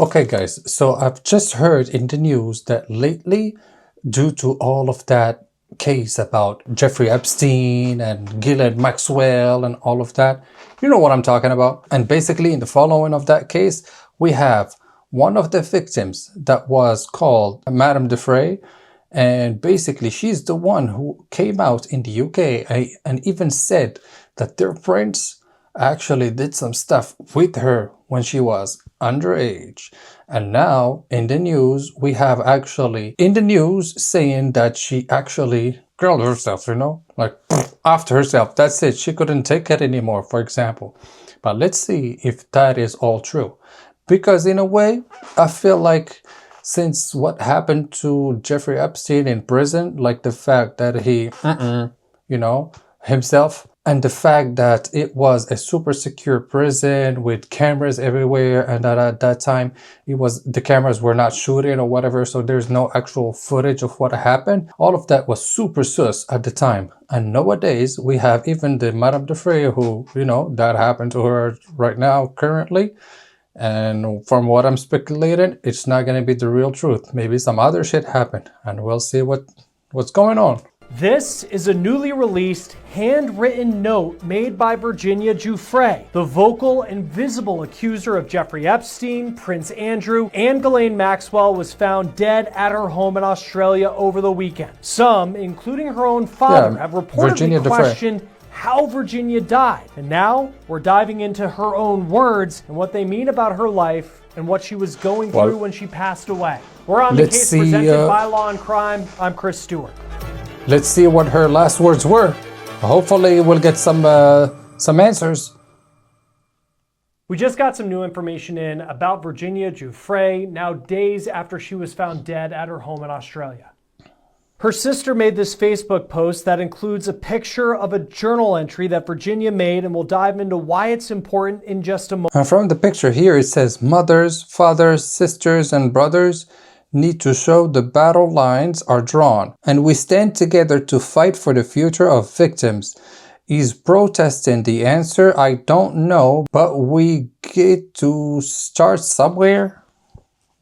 Okay, guys, so I've just heard in the news that lately, due to all of that case about Jeffrey Epstein and Ghislaine Maxwell and all of that, you know what I'm talking about. And basically, in the following of that case, we have one of the victims that was called Madame Duffey. And basically, she's the one who came out in the UK and even said that their friends actually did some stuff with her when she was underage. And now in the news, we have actually in the news saying that she actually killed herself, like after herself. That's it. She couldn't take it anymore, for example. But let's see if that is all true. Because in a way, I feel like since what happened to Jeffrey Epstein in prison, like the fact that he, himself, and the fact that it was a super secure prison with cameras everywhere, and that at that time the cameras were not shooting or whatever, so there's no actual footage of what happened. All of that was super sus at the time. And nowadays we have even the Madame Duffey who, that happened to her right now currently. And from what I'm speculating, it's not going to be the real truth. Maybe some other shit happened, and we'll see what's going on. This is a newly released handwritten note made by Virginia Giuffre, the vocal and visible accuser of Jeffrey Epstein, Prince Andrew, and Ghislaine Maxwell, was found dead at her home in Australia over the weekend. Some, including her own father, have reportedly questioned how Virginia died. And now we're diving into her own words and what they mean about her life and what she was going through when she passed away. We're on the case presented by Law and Crime. I'm Chris Stewart. Let's see what her last words were. Hopefully we'll get some answers. We just got some new information in about Virginia Giuffre, now days after she was found dead at her home in Australia. Her sister made this Facebook post that includes a picture of a journal entry that Virginia made, and we'll dive into why it's important in just a moment. From the picture here, it says mothers, fathers, sisters, and brothers need to show the battle lines are drawn, and we stand together to fight for the future of victims. Is protesting the answer? I don't know, but we get to start somewhere.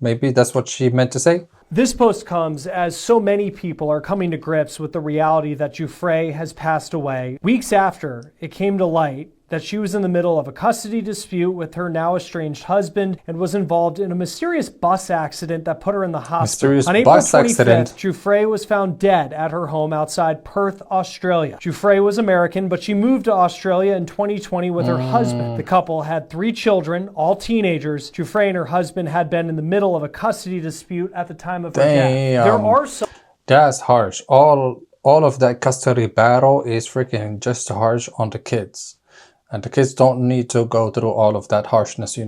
Maybe that's what she meant to say. This post comes as so many people are coming to grips with the reality that Giuffre has passed away, weeks after it came to light that she was in the middle of a custody dispute with her now estranged husband and was involved in a mysterious bus accident that put her in the hospital. On April 25th, Giuffre was found dead at her home outside Perth, Australia. Giuffre was American, but she moved to Australia in 2020 with her husband. The couple had 3 children, all teenagers. Giuffre and her husband had been in the middle of a custody dispute at the time of her death. There are some... That's harsh. All of that custody battle is freaking just harsh on the kids. And the kids don't need to go through all of that harshness,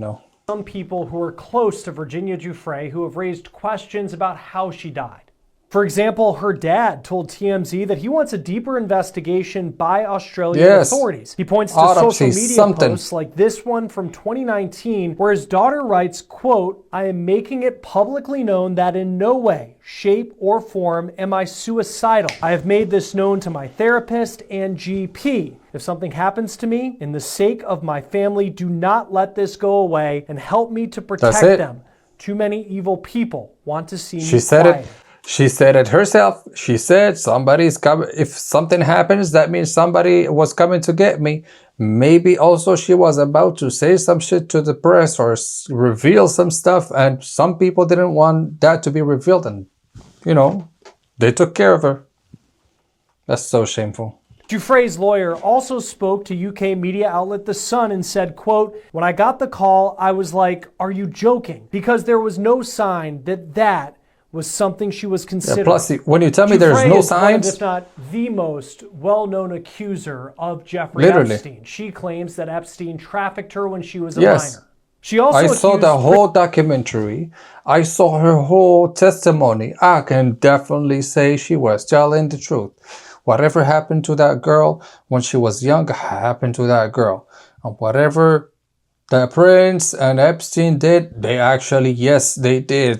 Some people who are close to Virginia Giuffre who have raised questions about how she died. For example, her dad told TMZ that he wants a deeper investigation by Australian authorities. He points to social media posts like this one from 2019, where his daughter writes, quote, "I am making it publicly known that in no way, shape, or form am I suicidal. I have made this known to my therapist and GP. If something happens to me, in the sake of my family, do not let this go away and help me to protect them. Too many evil people want to see me quiet." She said it herself. She said somebody's coming. If something happens, that means somebody was coming to get me. Maybe also she was about to say some shit to the press or reveal some stuff, and some people didn't want that to be revealed, and they took care of her. That's so shameful. Giuffre's lawyer also spoke to UK media outlet The Sun and said, quote, "When I got the call, I was like, are you joking? Because there was no sign that was something she was considering." Plus, when you tell me there's no signs... if not the most well-known accuser of Jeffrey Epstein. She claims that Epstein trafficked her when she was a minor. She also I saw the whole documentary. I saw her whole testimony. I can definitely say she was telling the truth. Whatever happened to that girl when she was young happened to that girl. And whatever the Prince and Epstein did, they actually, yes, they did.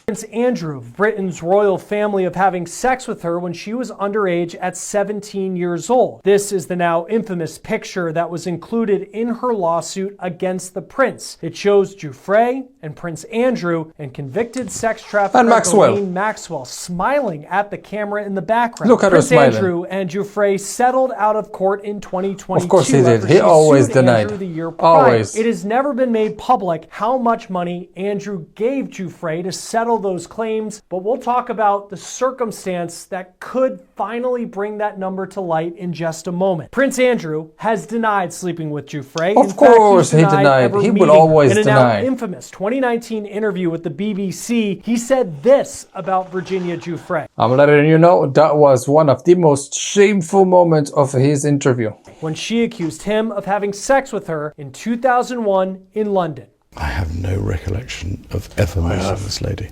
Prince Andrew of Britain's royal family of having sex with her when she was underage at 17 years old. This is the now infamous picture that was included in her lawsuit against the prince. It shows Duffey and Prince Andrew and convicted sex trafficker Maxwell smiling at the camera in the background. Look at Prince her smiling. Andrew and Duffey settled out of court in 2022. Of course he did. He always denied. The year prior. Always. It has never been made public how much money Andrew gave Duffey to settle those claims, but we'll talk about the circumstance that could finally bring that number to light in just a moment. Prince Andrew has denied sleeping with Duffey. Of course he denied. He would always deny. In a now infamous 2019 interview with the BBC, he said this about Virginia Duffey. I'm letting you know that was one of the most shameful moments of his interview. When she accused him of having sex with her in 2001 in London. I have no recollection of ever meeting this lady.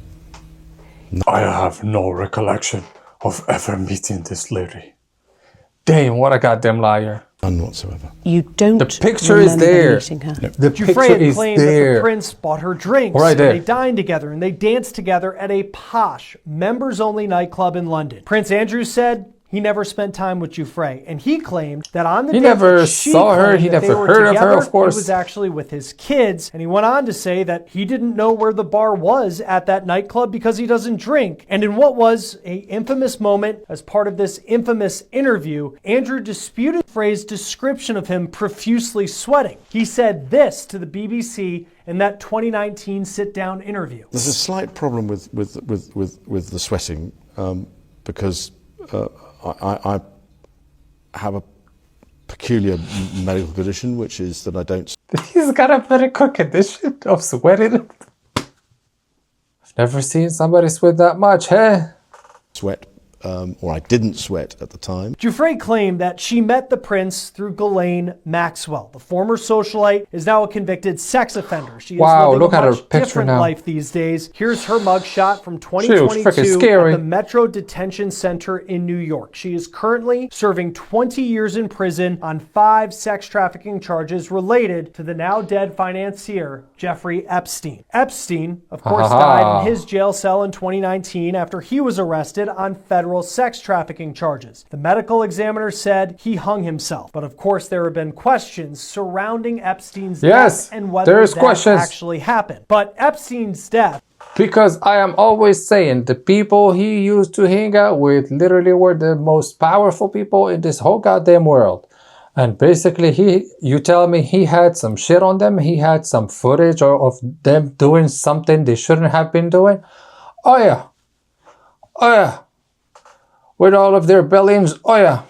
I have no recollection of ever meeting this lady. Damn, what a goddamn liar. None whatsoever. You don't. The picture is there. The picture Duffey is claimed there. that the prince bought her drinks. Right there. They dined together and they danced together at a posh, members-only nightclub in London. Prince Andrew said he never spent time with Duffey, and he claimed that on the He day never that she saw her, claimed he that they never were heard of her, together, of course. He was actually with his kids, and he went on to say that he didn't know where the bar was at that nightclub because he doesn't drink. And in what was an infamous moment as part of this infamous interview, Andrew disputed Duffey's description of him profusely sweating. He said this to the BBC in that 2019 sit-down interview. There's a slight problem with the sweating because I have a peculiar medical condition, which is that I don't. He's got a medical condition of sweating. I've never seen somebody sweat that much, huh? Sweat, or I didn't sweat at the time. Duffey claimed that she met the prince through Ghislaine Maxwell. The former socialite is now a convicted sex offender. She is living look a at her much picture different now. life these days. Here's her mugshot from She looks 2022 freaking scary. at the Metro Detention Center in New York. She is currently serving 20 years in prison on 5 sex trafficking charges related to the now dead financier Jeffrey Epstein. Epstein, of course, died in his jail cell in 2019 after he was arrested on federal sex trafficking charges. The medical examiner said he hung himself. But of course, there have been questions surrounding Epstein's death and whether that actually happened. But Epstein's death, because I am always saying the people he used to hang out with literally were the most powerful people in this whole goddamn world. And basically, you tell me he had some shit on them, he had some footage of them doing something they shouldn't have been doing. Oh yeah. Oh yeah. With all of their billings, oh yeah.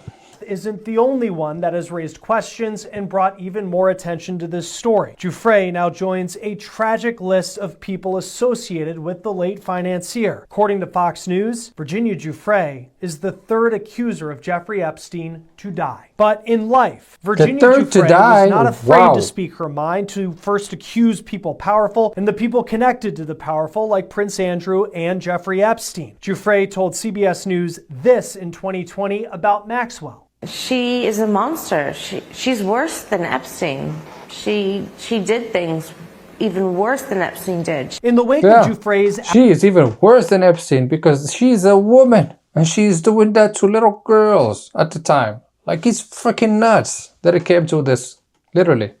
isn't the only one that has raised questions and brought even more attention to this story. Duffey now joins a tragic list of people associated with the late financier. According to Fox News, Virginia Duffey is the third accuser of Jeffrey Epstein to die. But in life, Virginia Duffey was not afraid to speak her mind, to first accuse people powerful and the people connected to the powerful like Prince Andrew and Jeffrey Epstein. Duffey told CBS News this in 2020 about Maxwell. She is a monster. She's worse than Epstein. She did things even worse than Epstein did. In the wake of Duffey's... She is even worse than Epstein because she's a woman and she's doing that to little girls at the time. Like, it's freaking nuts that it came to this, literally.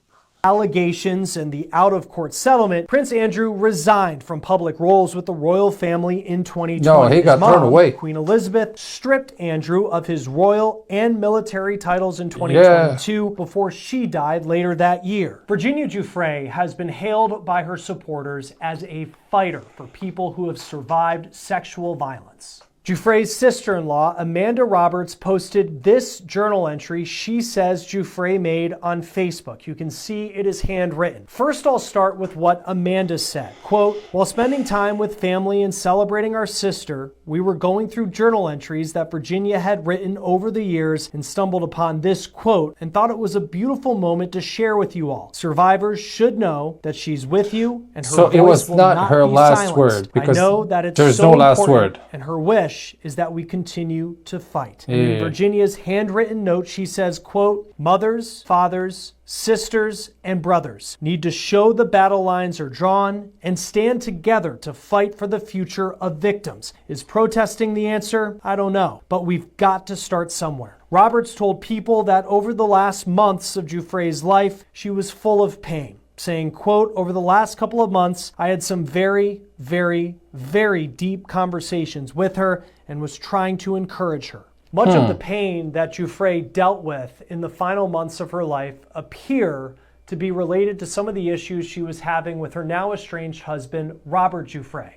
Allegations and the out-of-court settlement, Prince Andrew resigned from public roles with the royal family in 2020. No, he got thrown away. Queen Elizabeth stripped Andrew of his royal and military titles in 2022 before she died later that year. Virginia Duffey has been hailed by her supporters as a fighter for people who have survived sexual violence. Duffey's sister-in-law, Amanda Roberts, posted this journal entry she says Duffey made on Facebook. You can see it is handwritten. First, I'll start with what Amanda said. Quote, while spending time with family and celebrating our sister, we were going through journal entries that Virginia had written over the years and stumbled upon this quote and thought it was a beautiful moment to share with you all. Survivors should know that she's with you and her voice will not be silenced. So it was not her last word because I know that it's there's so no last important word. And her wish wish is that we continue to fight. And in Virginia's handwritten note, she says, quote, mothers, fathers, sisters, and brothers need to show the battle lines are drawn and stand together to fight for the future of victims. Is protesting the answer? I don't know, but we've got to start somewhere. Roberts told People that over the last months of Giuffre's life, she was full of pain, saying, quote, over the last couple of months, I had some very, very, very deep conversations with her and was trying to encourage her. Much of the pain that Giuffre dealt with in the final months of her life appear to be related to some of the issues she was having with her now estranged husband, Robert Giuffre.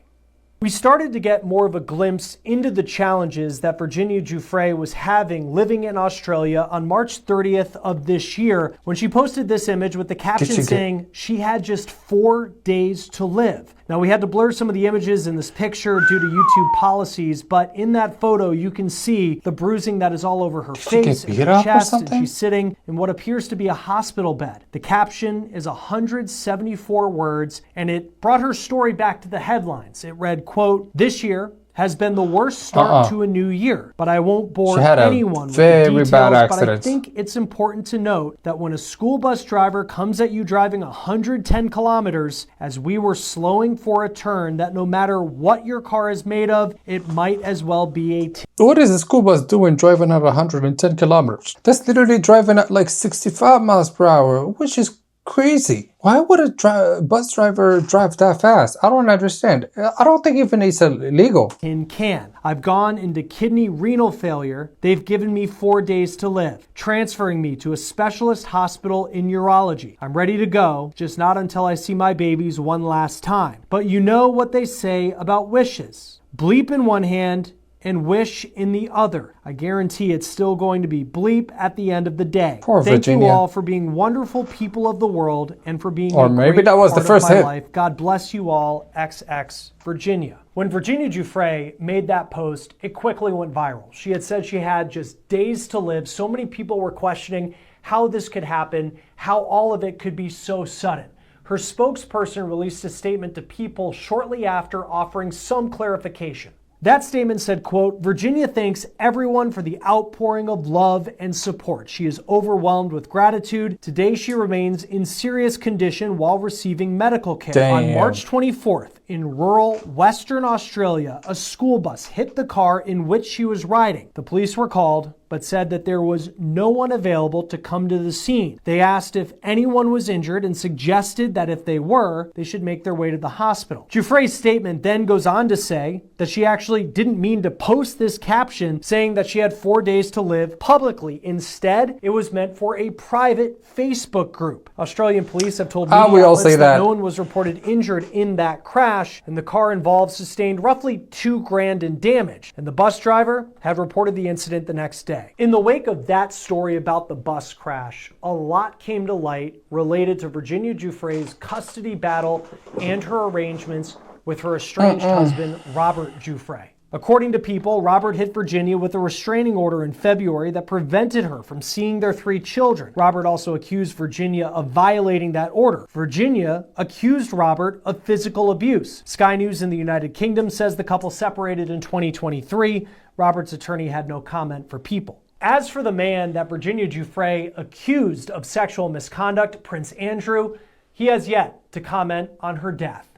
We started to get more of a glimpse into the challenges that Virginia Giuffre was having living in Australia on March 30th of this year when she posted this image with the caption saying she had just 4 days to live. Now, we had to blur some of the images in this picture due to YouTube policies, but in that photo, you can see the bruising that is all over her face and her chest, and she's sitting in what appears to be a hospital bed. The caption is 174 words, and it brought her story back to the headlines. It read, quote, this year has been the worst start to a new year, but I won't bore anyone with the details, but I think it's important to note that when a school bus driver comes at you driving 110 kilometers, as we were slowing for a turn, that no matter what your car is made of, it might as well be a What is a school bus doing driving at 110 kilometers? That's literally driving at like 65 miles per hour, which is crazy. Why would a bus driver drive that fast? I don't understand. I don't think even it's illegal. Can. I've gone into kidney renal failure. They've given me 4 days to live, transferring me to a specialist hospital in urology. I'm ready to go, just not until I see my babies one last time. But you know what they say about wishes. Bleep in one hand and wish in the other. I guarantee it's still going to be bleep at the end of the day. Poor Thank Virginia. you all for being wonderful people of the world and for being or a maybe great that was part the first of my hit. life. God bless you all, XX Virginia. When Virginia Giuffre made that post, it quickly went viral. She had said she had just days to live. So many people were questioning how this could happen, how all of it could be so sudden. Her spokesperson released a statement to People shortly after, offering some clarification. That statement said, quote, Virginia thanks everyone for the outpouring of love and support. She is overwhelmed with gratitude. Today she remains in serious condition while receiving medical care. Damn. On March 24th, in rural Western Australia, a school bus hit the car in which she was riding. The police were called, but said that there was no one available to come to the scene. They asked if anyone was injured and suggested that if they were, they should make their way to the hospital. Giuffre's statement then goes on to say that she actually didn't mean to post this caption saying that she had 4 days to live publicly. Instead, it was meant for a private Facebook group. Australian police have told media outlets that no one was reported injured in that crash, and the car involved sustained roughly $2,000 in damage, and the bus driver had reported the incident the next day. In the wake of that story about the bus crash, a lot came to light related to Virginia Giuffre's custody battle and her arrangements with her estranged husband, Robert Giuffre. According to People, Robert hit Virginia with a restraining order in February that prevented her from seeing their 3 children. Robert also accused Virginia of violating that order. Virginia accused Robert of physical abuse. Sky News in the United Kingdom says the couple separated in 2023. Robert's attorney had no comment for People. As for the man that Virginia Giuffre accused of sexual misconduct, Prince Andrew, he has yet to comment on her death.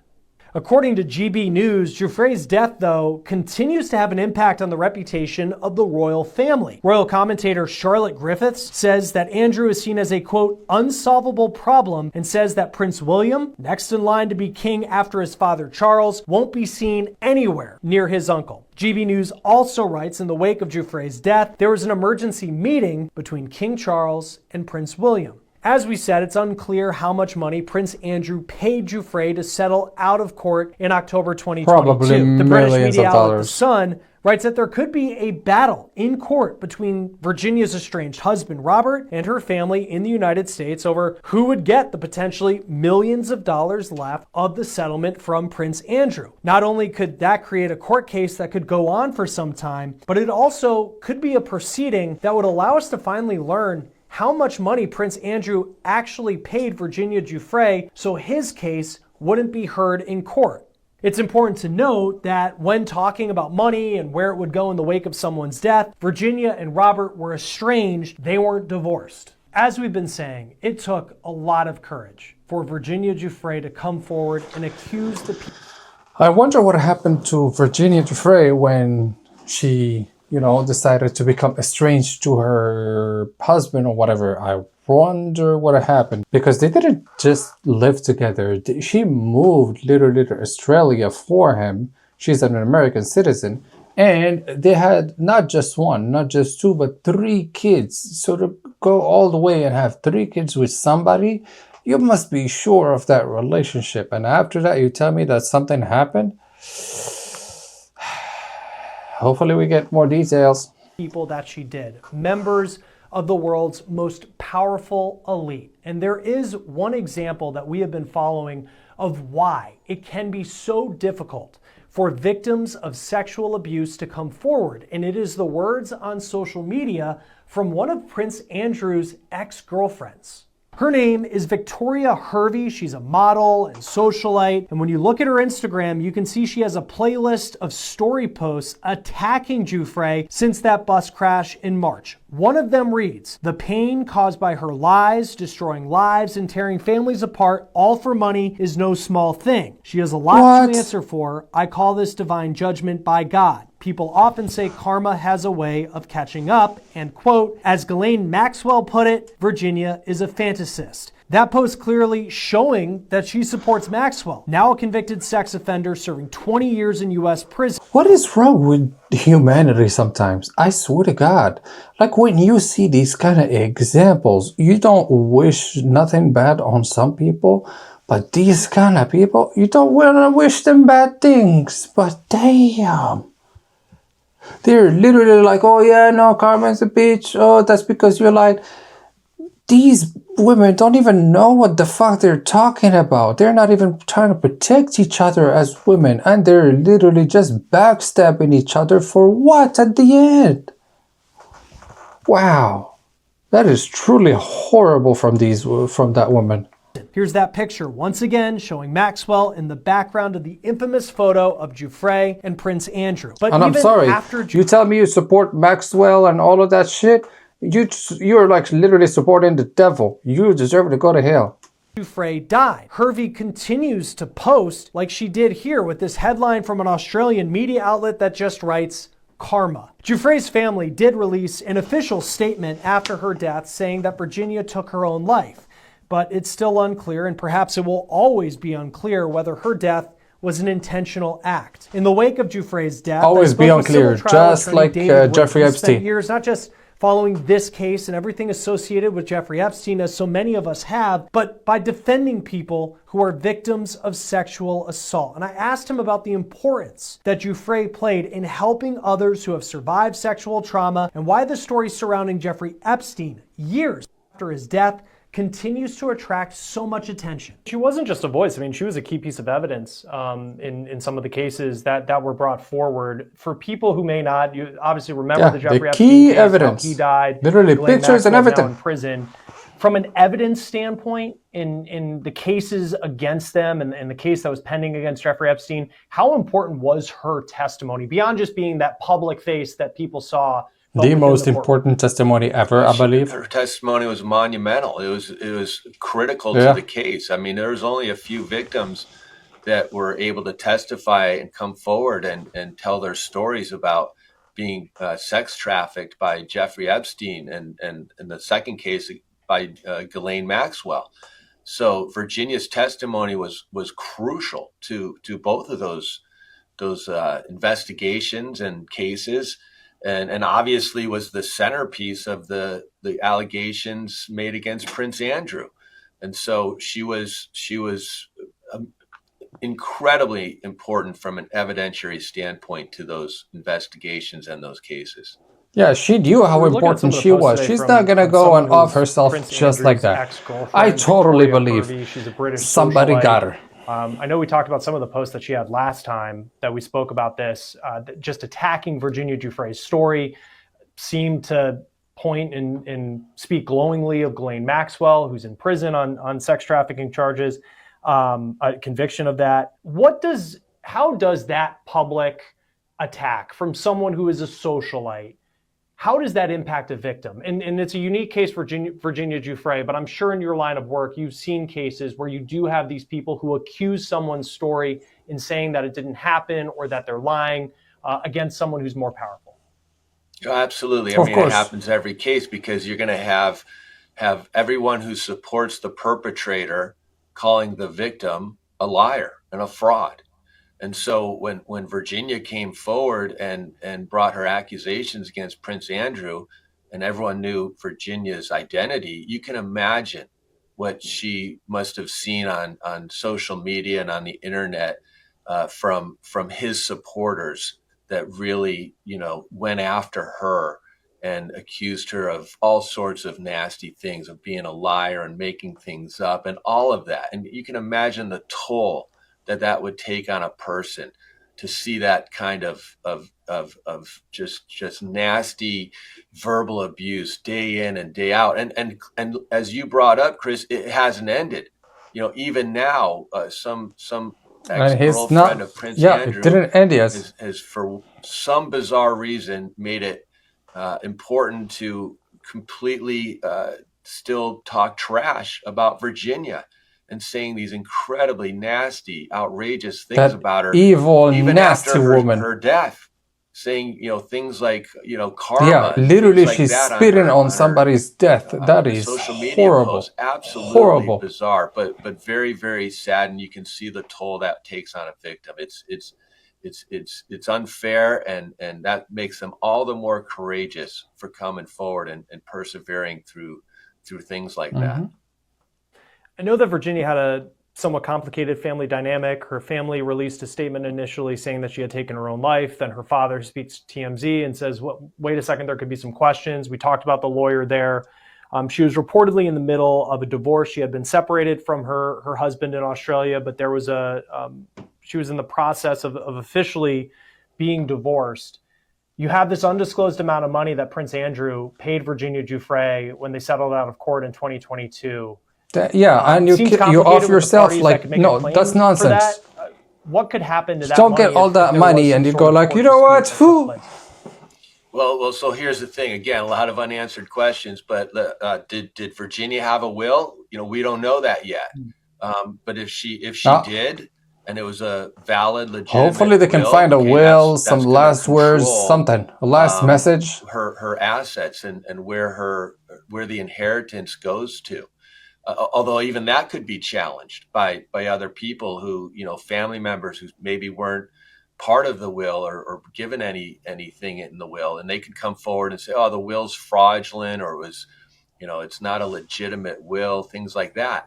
According to GB News, Giuffre's death, though, continues to have an impact on the reputation of the royal family. Royal commentator Charlotte Griffiths says that Andrew is seen as a, quote, unsolvable problem, and says that Prince William, next in line to be king after his father Charles, won't be seen anywhere near his uncle. GB News also writes, in the wake of Giuffre's death, there was an emergency meeting between King Charles and Prince William. As we said, it's unclear how much money Prince Andrew paid Giuffre to settle out of court in October 2022. Probably the British millions media of outlet The dollars. Sun writes that there could be a battle in court between Virginia's estranged husband Robert and her family in the United States over who would get the potentially millions of dollars left of the settlement from Prince Andrew. Not only could that create a court case that could go on for some time, but it also could be a proceeding that would allow us to finally learn how much money Prince Andrew actually paid Virginia Giuffre so his case wouldn't be heard in court. It's important to note that when talking about money and where it would go in the wake of someone's death, Virginia and Robert were estranged. They weren't divorced. As we've been saying, it took a lot of courage for Virginia Giuffre to come forward and accuse the people. I wonder what happened to Virginia Giuffre when she, decided to become estranged to her husband or whatever. I wonder what happened, because they didn't just live together. She moved literally to Australia for him. She's an American citizen, and they had not just one, not just two, but 3 kids. So to go all the way and have 3 kids with somebody, you must be sure of that relationship. And after that, you tell me that something happened? Hopefully we get more details. People that she did, members of the world's most powerful elite. And there is one example that we have been following of why it can be so difficult for victims of sexual abuse to come forward. And it is the words on social media from one of Prince Andrew's ex-girlfriends. Her name is Victoria Hervey. She's a model and socialite. And when you look at her Instagram, you can see she has a playlist of story posts attacking Giuffre since that bus crash in March. One of them reads, "The pain caused by her lies, destroying lives and tearing families apart, all for money, is no small thing. She has a lot to answer for. I call this divine judgment by God. People often say karma has a way of catching up," and quote, as Ghislaine Maxwell put it, Virginia is a fantasist. That post clearly showing that she supports Maxwell, now a convicted sex offender serving 20 years in U.S. prison. What is wrong with humanity sometimes? I swear to God. Like when you see these kind of examples, you don't wish nothing bad on some people, but these kind of people, you don't want to wish them bad things. But damn. They're literally like, oh yeah, no, karma's a bitch. Oh, that's because you're like, these women don't even know what the fuck they're talking about. They're not even trying to protect each other as women. And they're literally just backstabbing each other for what at the end? Wow. That is truly horrible from that woman. Here's that picture once again showing Maxwell in the background of the infamous photo of Giuffre and Prince Andrew. But and I'm sorry, you tell me you support Maxwell and all of that shit? You're like literally supporting the devil. You deserve to go to hell. Giuffre died. Hervey continues to post like she did here with this headline from an Australian media outlet that just writes, "Karma." Giuffre's family did release an official statement after her death saying that Virginia took her own life. But it's still unclear, and perhaps it will always be unclear, whether her death was an intentional act. In the wake of Giuffre's death, always be unclear, just like Jeffrey Epstein. Years, not just following this case and everything associated with Jeffrey Epstein, as so many of us have, but by defending people who are victims of sexual assault. And I asked him about the importance that Giuffre played in helping others who have survived sexual trauma, and why the story surrounding Jeffrey Epstein, years after his death, continues to attract so much attention. She wasn't just a voice. I mean, she was a key piece of evidence in some of the cases that were brought forward. For people who may not, you obviously remember the Jeffrey Epstein key case, evidence. How he died, literally Ghislaine pictures and Maxwell everything. Now in prison. From an evidence standpoint, in the cases against them and the case that was pending against Jeffrey Epstein, how important was her testimony beyond just being that public face that people saw? The most important testimony ever, I believe. Her testimony was monumental. It was critical to the case. I mean, there was only a few victims that were able to testify and come forward and tell their stories about being sex trafficked by Jeffrey Epstein, and in the second case by Ghislaine Maxwell. So Virginia's testimony was crucial to both of those investigations and cases. And obviously was the centerpiece of the allegations made against Prince Andrew. And so she was incredibly important from an evidentiary standpoint to those investigations and those cases. Yeah, she knew how important she was. She's not going to go and off herself just like that. I totally believe somebody got her. I know we talked about some of the posts that she had last time that we spoke about this, just attacking Virginia Giuffre's story, seemed to point and speak glowingly of Ghislaine Maxwell, who's in prison on sex trafficking charges, a conviction of that. What does how does that public attack from someone who is a socialite, how does that impact a victim? And it's a unique case for Virginia Giuffre, but I'm sure in your line of work, you've seen cases where you do have these people who accuse someone's story in saying that it didn't happen or that they're lying against someone who's more powerful. Absolutely. I mean, it happens every case because you're going to have everyone who supports the perpetrator calling the victim a liar and a fraud. And so when Virginia came forward and brought her accusations against Prince Andrew, and everyone knew Virginia's identity, you can imagine what she must have seen on social media and on the internet from his supporters that really, went after her and accused her of all sorts of nasty things, of being a liar and making things up and all of that. And you can imagine the toll that would take on a person to see that kind of just nasty verbal abuse day in and day out. And as you brought up, Chris, it hasn't ended. Even now, some ex-girlfriend of Prince Andrew it didn't end yet. has for some bizarre reason made it important to completely still talk trash about Virginia and saying these incredibly nasty, outrageous things about her. Evil, even nasty after woman. her death, saying things like karma. Yeah, literally, like she's spitting on somebody's death. That is social media horrible. Posts. Absolutely horrible. Bizarre, but very, very sad, and you can see the toll that takes on a victim. It's unfair, and that makes them all the more courageous for coming forward and persevering through things like that. I know that Virginia had a somewhat complicated family dynamic. Her family released a statement initially saying that she had taken her own life. Then her father speaks to TMZ and says, wait a second, there could be some questions. We talked about the lawyer there. She was reportedly in the middle of a divorce. She had been separated from her husband in Australia, but there was she was in the process of officially being divorced. You have this undisclosed amount of money that Prince Andrew paid Virginia Giuffre when they settled out of court in 2022. And you off yourself like, no, that's nonsense. What could happen to that? Don't get all that money and you go like, you know what? Well, so here's the thing. Again, a lot of unanswered questions, but did Virginia have a will? We don't know that yet. But if she did, and it was a valid, legitimate hopefully they can find a will, some last words, something, a last message. Her assets and where the inheritance goes to. Although even that could be challenged by other people who, family members who maybe weren't part of the will or given anything in the will, and they could come forward and say, oh, the will's fraudulent, or it was, it's not a legitimate will, things like that.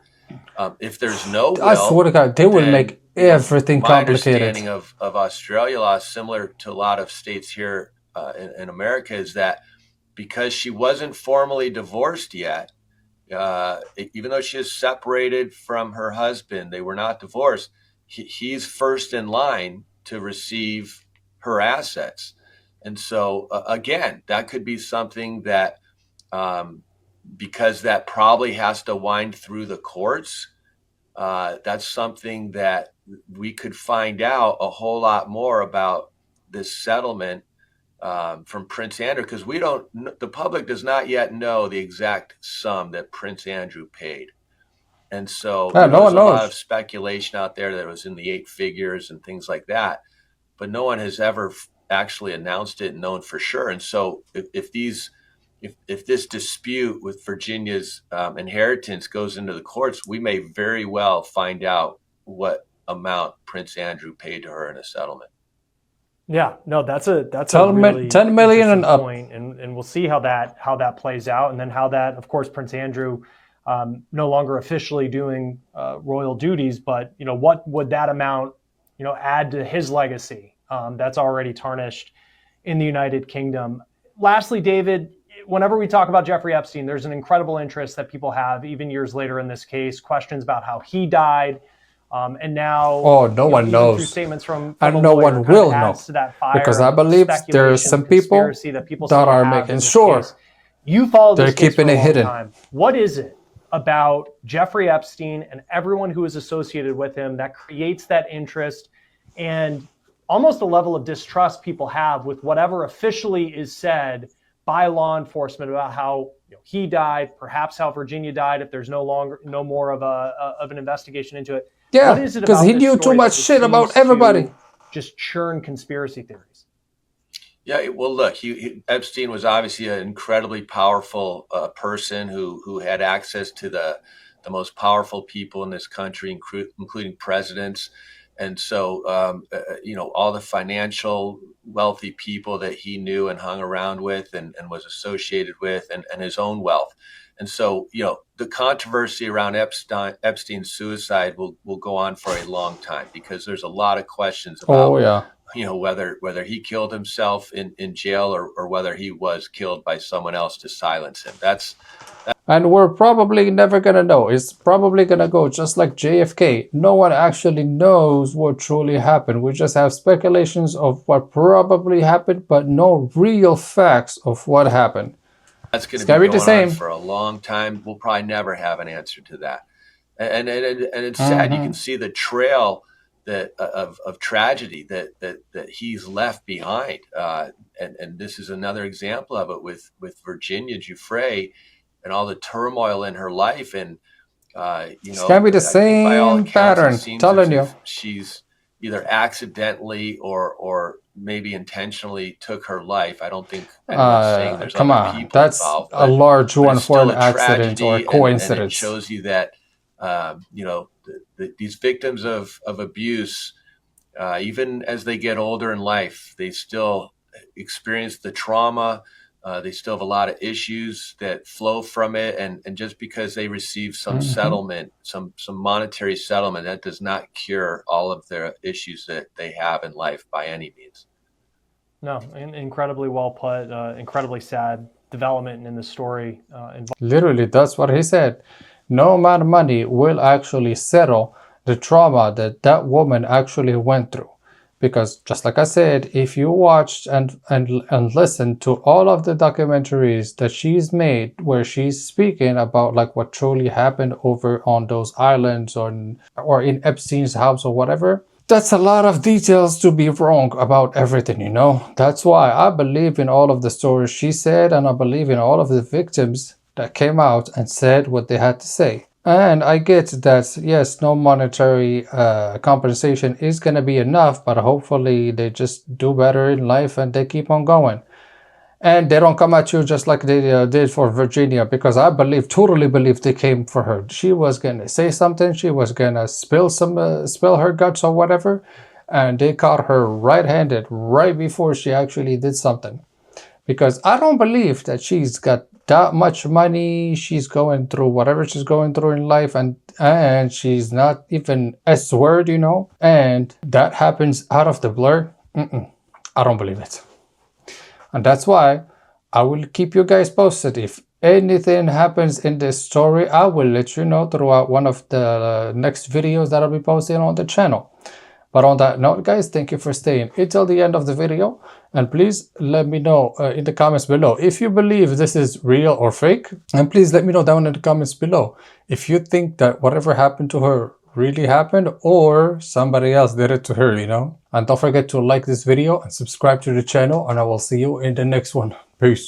If there's no will, I swear to God, they will make everything complicated. My understanding of Australia law, similar to a lot of states here in America, is that because she wasn't formally divorced yet, even though she is separated from her husband, they were not divorced, he's first in line to receive her assets. And so, again, that could be something that, because that probably has to wind through the courts, that's something that we could find out a whole lot more about this settlement from Prince Andrew, because the public does not yet know the exact sum that Prince Andrew paid. And so there's a lot of speculation out there that it was in the 8 figures and things like that, but no one has ever actually announced it and known for sure. And so if this dispute with Virginia's inheritance goes into the courts, we may very well find out what amount Prince Andrew paid to her in a settlement. Yeah, no, that's a really 10 million and up, point, and we'll see how that plays out, and then how that, of course, Prince Andrew no longer officially doing royal duties, but what would that amount add to his legacy that's already tarnished in the United Kingdom. Lastly, David, whenever we talk about Jeffrey Epstein, there's an incredible interest that people have, even years later in this case, questions about how he died. And now, no one knows, statements from and no one will know, because I believe there are some people that are making sure you follow they're keeping it hidden. What is it about Jeffrey Epstein and everyone who is associated with him that creates that interest and almost the level of distrust people have with whatever officially is said by law enforcement about how he died, perhaps how Virginia died, if there's no more of an investigation into it. Yeah, what is it because about he this knew too story much that shit about seems everybody. to just churn conspiracy theories? Yeah, well, look, Epstein was obviously an incredibly powerful person who had access to the most powerful people in this country, including presidents. And so, all the financial wealthy people that he knew and hung around with and was associated with, and his own wealth. And so, the controversy around Epstein's suicide will go on for a long time, because there's a lot of questions about, Oh, yeah. Whether he killed himself in jail or whether he was killed by someone else to silence him. And we're probably never gonna know. It's probably gonna go just like JFK. No one actually knows what truly happened. We just have speculations of what probably happened, but no real facts of what happened. That's going to be the going same on for a long time. We'll probably never have an answer to that. And it's sad. You can see the trail of tragedy that he's left behind. And this is another example of it with Virginia Giuffre and all the turmoil in her life. And, It's gonna be the same pattern, telling you. She's either accidentally or maybe intentionally took her life. I don't think anyone's saying there's come other on, people that's involved. a large one it's for still an a accident or a tragedy, coincidence. and it shows you that these victims of abuse, even as they get older in life, they still experience the trauma. They still have a lot of issues that flow from it, and just because they receive some settlement, some monetary settlement, that does not cure all of their issues that they have in life by any means. No, incredibly well put. Incredibly sad development in the story. Literally, that's what he said. No amount of money will actually settle the trauma that woman actually went through. Because just like I said, if you watched and listened to all of the documentaries that she's made where she's speaking about like what truly happened over on those islands or in Epstein's house or whatever, that's a lot of details to be wrong about everything, That's why I believe in all of the stories she said, and I believe in all of the victims that came out and said what they had to say. And I get that, yes, no monetary compensation is going to be enough, but hopefully they just do better in life and they keep on going. And they don't come at you just like they did for Virginia, because I totally believe they came for her. She was going to say something, she was going to spill her guts or whatever, and they caught her red-handed right before she actually did something. Because I don't believe that she's got that much money, she's going through whatever she's going through in life, and she's not even S-word, and that happens out of the blur. I don't believe it. And that's why I will keep you guys posted. If anything happens in this story, I will let you know throughout one of the next videos that I'll be posting on the channel. But on that note, guys, thank you for staying until the end of the video. And please let me know in the comments below if you believe this is real or fake. And please let me know down in the comments below if you think that whatever happened to her really happened or somebody else did it to her, And don't forget to like this video and subscribe to the channel. And I will see you in the next one. Peace.